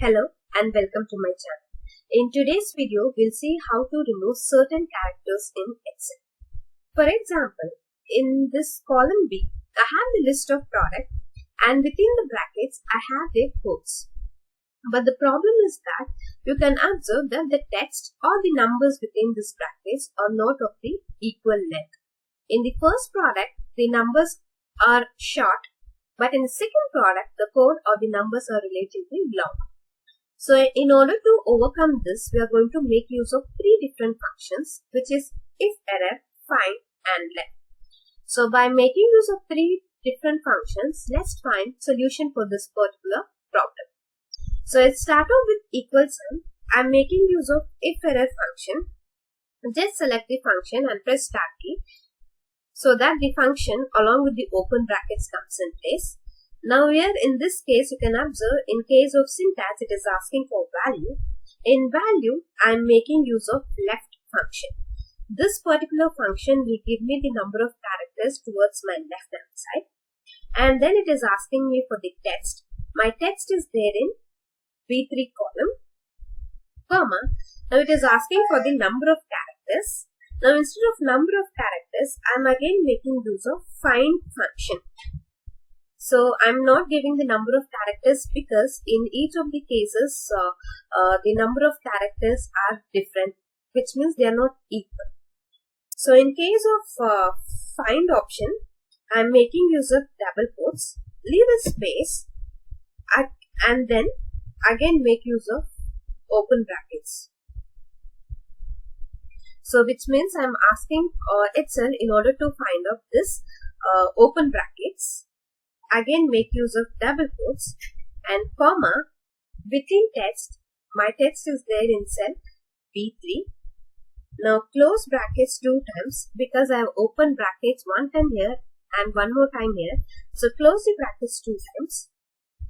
Hello and welcome to my channel. In today's video, we'll see how to remove certain characters in Excel. For example, in this column B, I have the list of product and within the brackets, I have their codes. But the problem is that you can observe that the text or the numbers within this brackets are not of the equal length. In the first product, the numbers are short, but in the second product, the code or the numbers are relatively long. So in order to overcome this, we are going to make use of three different functions, which is if, error, find and let. So by making use of three different functions, let's find solution for this particular problem. So let's start off with equal sign. I'm making use of if, error function. Just select the function and press start key so that the function along with the open brackets comes in place. Now here in this case, you can observe in case of syntax, it is asking for value. In value, I am making use of left function. This particular function will give me the number of characters towards my left hand side. And then it is asking me for the text. My text is there in B3 column, comma. Now it is asking for the number of characters. Now instead of number of characters, I am again making use of find function. So I'm not giving the number of characters because in each of the cases, the number of characters are different, which means they are not equal. So in case of find option, I'm making use of double quotes, leave a space, and then again make use of open brackets. So which means I'm asking Excel in order to find out this open brackets. Again make use of double quotes and comma within text. My text is there in cell B3. Now close brackets two times because I have opened brackets one time here and one more time here. So close the brackets two times,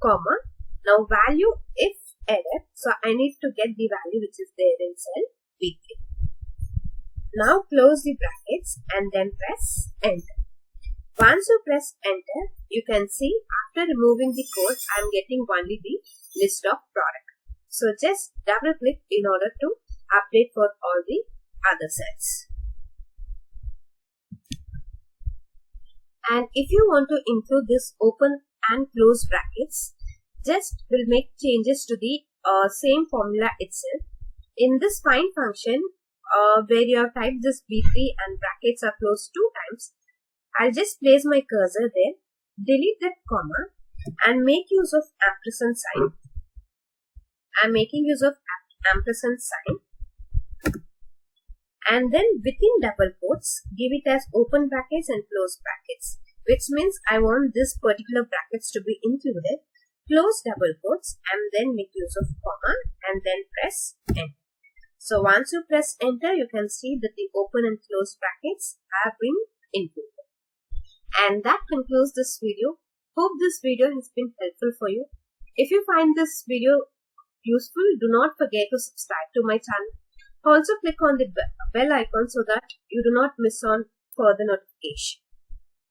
comma. Now value if error. So I need to get the value which is there in cell B3. Now close the brackets and then press enter. Once you press enter, you can see after removing the code, I am getting only the list of product. So just double click in order to update for all the other cells. And if you want to include this open and close brackets, just will make changes to the same formula itself. In this find function, where you have typed this B3 and brackets are closed two times, I'll just place my cursor there, delete that comma and make use of ampersand sign. I'm making use of ampersand sign and then within double quotes, give it as open brackets and close brackets, which means I want this particular brackets to be included. Close double quotes and then make use of comma and then press enter. So once you press enter, you can see that the open and close brackets have been included. And that concludes this video. Hope this video has been helpful for you. If you find this video useful, do not forget to subscribe to my channel. Also click on the bell icon so that you do not miss on further notification.